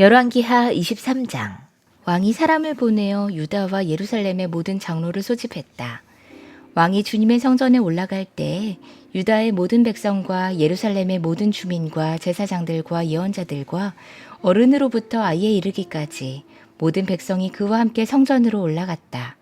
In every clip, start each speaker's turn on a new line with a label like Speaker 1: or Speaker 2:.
Speaker 1: 열왕기하 23장. 왕이 사람을 보내어 유다와 예루살렘의 모든 장로를 소집했다. 왕이 주님의 성전에 올라갈 때 유다의 모든 백성과 예루살렘의 모든 주민과 제사장들과 예언자들과 어른으로부터 아이에 이르기까지 모든 백성이 그와 함께 성전으로 올라갔다.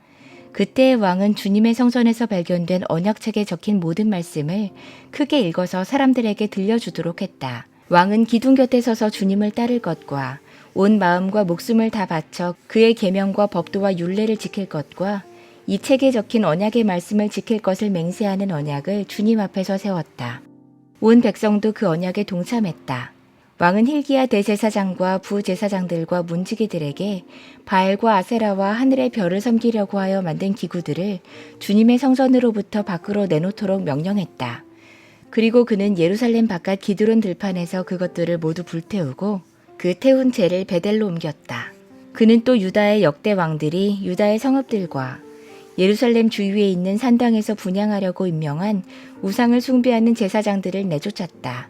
Speaker 1: 그때 왕은 주님의 성전에서 발견된 언약책에 적힌 모든 말씀을 크게 읽어서 사람들에게 들려주도록 했다. 왕은 기둥 곁에 서서 주님을 따를 것과 온 마음과 목숨을 다 바쳐 그의 계명과 법도와 율례를 지킬 것과 이 책에 적힌 언약의 말씀을 지킬 것을 맹세하는 언약을 주님 앞에서 세웠다. 온 백성도 그 언약에 동참했다. 왕은 hil기야 대제사장과 부제사장들과 문지기들에게 바알과 아세라와 하늘의 별을 섬기려고 하여 만든 기구들을 주님의 성전으로부터 밖으로 내놓도록 명령했다. 그리고 그는 예루살렘 바깥 기드론 들판에서 그것들을 모두 불태우고 그 태운 재를 베델로 옮겼다. 그는 또 유다의 역대 왕들이 유다의 성읍들과 예루살렘 주위에 있는 산당에서 분향하려고 임명한 우상을 숭배하는 제사장들을 내쫓았다.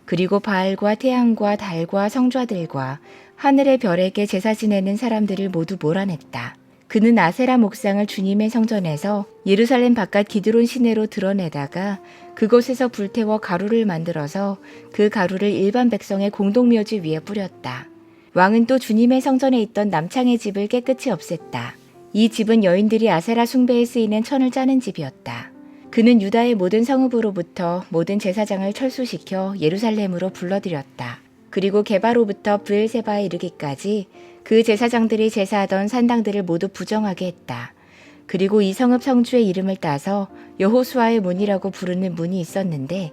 Speaker 1: 그리고 바알과 태양과 달과 성좌들과 하늘의 별에게 제사 지내는 사람들을 모두 몰아냈다. 그는 아세라 목상을 주님의 성전에서 예루살렘 바깥 기드론 시내로 드러내다가 그곳에서 불태워 가루를 만들어서 그 가루를 일반 백성의 공동묘지 위에 뿌렸다. 왕은 또 주님의 성전에 있던 남창의 집을 깨끗이 없앴다. 이 집은 여인들이 아세라 숭배에 쓰이는 천을 짜는 집이었다. 그는 유다의 모든 성읍으로부터 모든 제사장을 철수시켜 예루살렘으로 불러들였다. 그리고 게바로부터 브엘세바에 이르기까지 그 제사장들이 제사하던 산당들을 모두 부정하게 했다. 그리고 이 성읍 성주의 이름을 따서 여호수아의 문이라고 부르는 문이 있었는데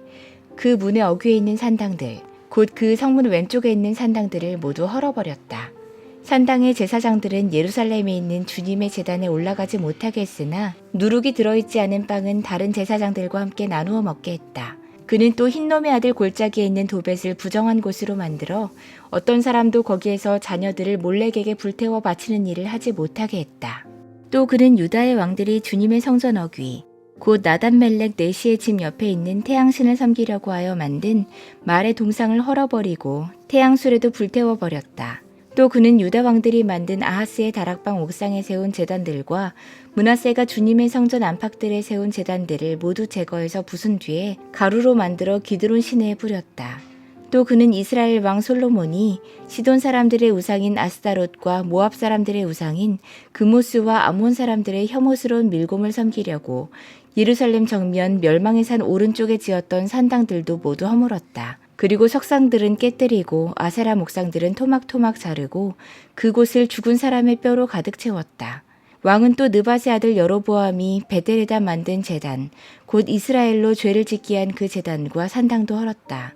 Speaker 1: 그 문의 어귀에 있는 산당들, 곧 그 성문 왼쪽에 있는 산당들을 모두 헐어버렸다. 산당의 제사장들은 예루살렘에 있는 주님의 제단에 올라가지 못하게 했으나 누룩이 들어있지 않은 빵은 다른 제사장들과 함께 나누어 먹게 했다. 그는 또 흰놈의 아들 골짜기에 있는 도벳을 부정한 곳으로 만들어 어떤 사람도 거기에서 자녀들을 몰래에게 불태워 바치는 일을 하지 못하게 했다. 또 그는 유다의 왕들이 주님의 성전 어귀, 곧 나단멜렉 네시의 집 옆에 있는 태양신을 섬기려고 하여 만든 말의 동상을 헐어버리고 태양술에도 불태워버렸다. 또 그는 유다 왕들이 만든 아하스의 다락방 옥상에 세운 제단들과 므낫세가 주님의 성전 안팎들에 세운 제단들을 모두 제거해서 부순 뒤에 가루로 만들어 기드론 시내에 뿌렸다. 또 그는 이스라엘 왕 솔로몬이 시돈 사람들의 우상인 아스타롯과 모압 사람들의 우상인 그모스와 아몬 사람들의 혐오스러운 밀곰을 섬기려고 예루살렘 정면 멸망의 산 오른쪽에 지었던 산당들도 모두 허물었다. 그리고 석상들은 깨뜨리고 아세라 목상들은 토막토막 자르고 그곳을 죽은 사람의 뼈로 가득 채웠다. 왕은 또 느밧의 아들 여로보암이 베델에다 만든 제단, 곧 이스라엘로 죄를 짓게 한 그 제단과 산당도 헐었다.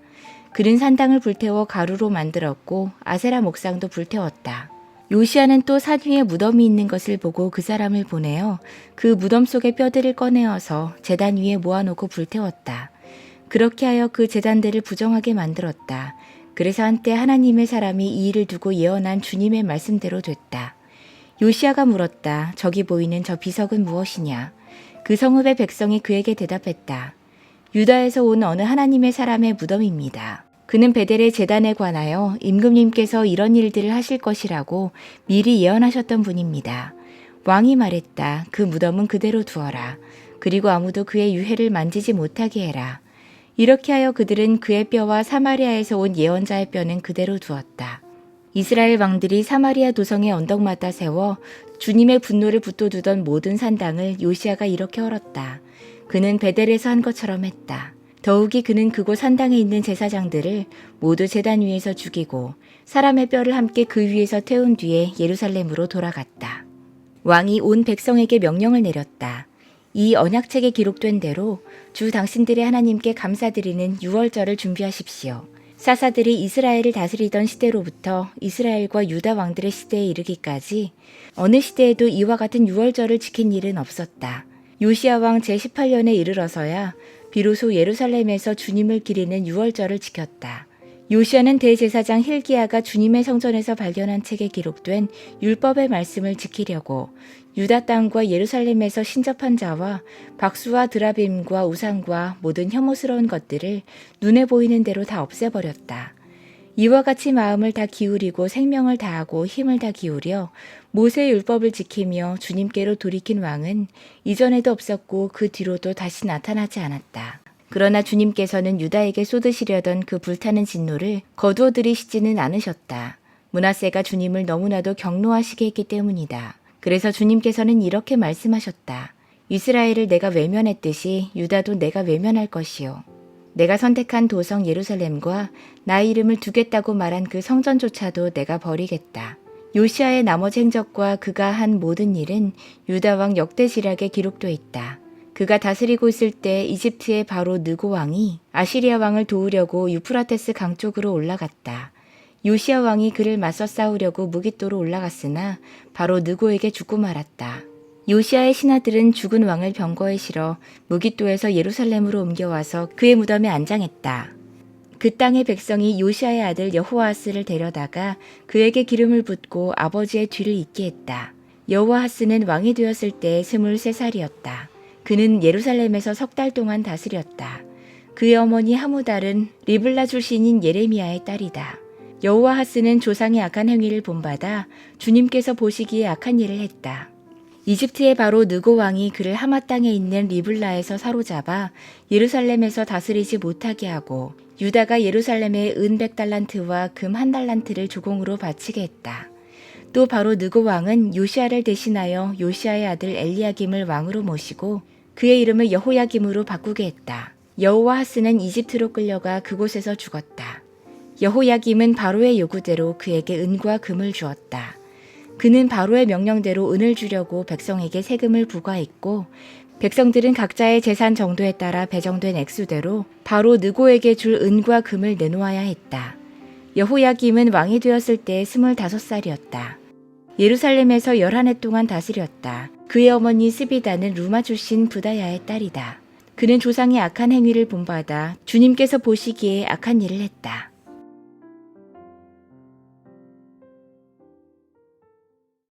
Speaker 1: 그는 산당을 불태워 가루로 만들었고 아세라 목상도 불태웠다. 요시아는 또 산 위에 무덤이 있는 것을 보고 그 사람을 보내어 그 무덤 속의 뼈들을 꺼내어서 제단 위에 모아놓고 불태웠다. 그렇게 하여 그 제단들을 부정하게 만들었다. 그래서 한때 하나님의 사람이 이 일을 두고 예언한 주님의 말씀대로 됐다. 요시아가 물었다. 저기 보이는 저 비석은 무엇이냐? 그 성읍의 백성이 그에게 대답했다. 유다에서 온 어느 하나님의 사람의 무덤입니다. 그는 베델의 제단에 관하여 임금님께서 이런 일들을 하실 것이라고 미리 예언하셨던 분입니다. 왕이 말했다. 그 무덤은 그대로 두어라. 그리고 아무도 그의 유해를 만지지 못하게 해라. 이렇게 하여 그들은 그의 뼈와 사마리아에서 온 예언자의 뼈는 그대로 두었다. 이스라엘 왕들이 사마리아 도성의 언덕마다 세워 주님의 분노를 붙돋우던 모든 산당을 요시아가 이렇게 헐었다. 그는 베델에서 한 것처럼 했다. 더욱이 그는 그곳 산당에 있는 제사장들을 모두 제단 위에서 죽이고 사람의 뼈를 함께 그 위에서 태운 뒤에 예루살렘으로 돌아갔다. 왕이 온 백성에게 명령을 내렸다. 이 언약책에 기록된 대로 주 당신들의 하나님께 감사드리는 유월절을 준비하십시오. 사사들이 이스라엘을 다스리던 시대로부터 이스라엘과 유다 왕들의 시대에 이르기까지 어느 시대에도 이와 같은 유월절을 지킨 일은 없었다. 요시아 왕 제18년에 이르러서야 비로소 예루살렘에서 주님을 기리는 유월절을 지켰다. 요시아는 대제사장 hil기야가 주님의 성전에서 발견한 책에 기록된 율법의 말씀을 지키려고 유다 땅과 예루살렘에서 신접한 자와 박수와 드라빔과 우상과 모든 혐오스러운 것들을 눈에 보이는 대로 다 없애버렸다. 이와 같이 마음을 다 기울이고 생명을 다하고 힘을 다 기울여 모세의 율법을 지키며 주님께로 돌이킨 왕은 이전에도 없었고 그 뒤로도 다시 나타나지 않았다. 그러나 주님께서는 유다에게 쏟으시려던 그 불타는 진노를 거두어 들이시지는 않으셨다. 므낫세가 주님을 너무나도 경노하시게 했기 때문이다. 그래서 주님께서는 이렇게 말씀하셨다. 이스라엘을 내가 외면했듯이 유다도 내가 외면할 것이요. 내가 선택한 도성 예루살렘과 나의 이름을 두겠다고 말한 그 성전조차도 내가 버리겠다. 요시아의 나머지 행적과 그가 한 모든 일은 유다왕 역대지략에 기록되어 있다. 그가 다스리고 있을 때 이집트의 바로 느고 왕이 아시리아 왕을 도우려고 유프라테스 강 쪽으로 올라갔다. 요시아 왕이 그를 맞서 싸우려고 무깃도로 올라갔으나 바로 느고에게 죽고 말았다. 요시아의 신하들은 죽은 왕을 병거에 실어 무깃도에서 예루살렘으로 옮겨와서 그의 무덤에 안장했다. 그 땅의 백성이 요시아의 아들 여호아하스를 데려다가 그에게 기름을 붓고 아버지의 뒤를 잇게 했다. 여호아하스는 왕이 되었을 때 23살이었다. 그는 예루살렘에서 3달 동안 다스렸다. 그의 어머니 하무달은 리블라 출신인 예레미야의 딸이다. 여호아하스는 조상의 악한 행위를 본받아 주님께서 보시기에 악한 일을 했다. 이집트의 바로 느고 왕이 그를 하마 땅에 있는 리블라에서 사로잡아 예루살렘에서 다스리지 못하게 하고 유다가 예루살렘에 은 100달란트와 금 1달란트를 조공으로 바치게 했다. 또 바로 느고 왕은 요시아를 대신하여 요시아의 아들 엘리야김을 왕으로 모시고 그의 이름을 여호야김으로 바꾸게 했다. 여호아하스는 이집트로 끌려가 그곳에서 죽었다. 여호야김은 바로의 요구대로 그에게 은과 금을 주었다. 그는 바로의 명령대로 은을 주려고 백성에게 세금을 부과했고 백성들은 각자의 재산 정도에 따라 배정된 액수대로 바로 느고에게 줄 은과 금을 내놓아야 했다. 여호야김은 왕이 되었을 때 25살이었다. 예루살렘에서 11해 동안 다스렸다. 그의 어머니 스비다는 루마 출신 부다야의 딸이다. 그는 조상의 악한 행위를 본받아 주님께서 보시기에 악한 일을 했다.